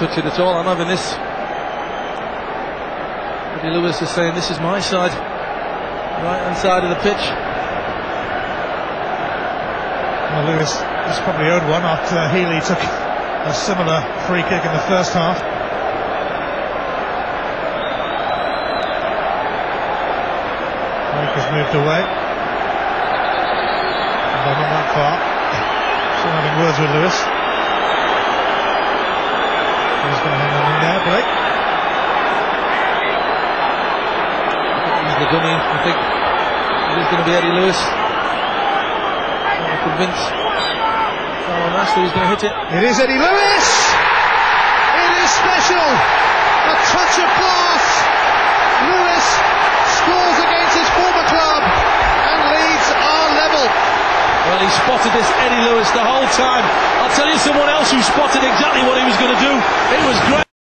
touch it at all. I'm having this. Eddie Lewis is saying this is my side, right hand side of the pitch. Well, Lewis has probably owed one after Healy took a similar free kick in the first half. Blake has moved away. They're not that far. Still having words with Lewis. He's going to hang on in there, Blake. He's the dummy. I think it is going to be Eddie Lewis. I'm convinced. Alan Ashley is going to hit it. It is Eddie Lewis! It is special! A touch of class! Lewis scores against his former club and Leeds are level. Well, he spotted this Eddie Lewis the whole time. I'll tell you someone else who spotted exactly what he was going to do.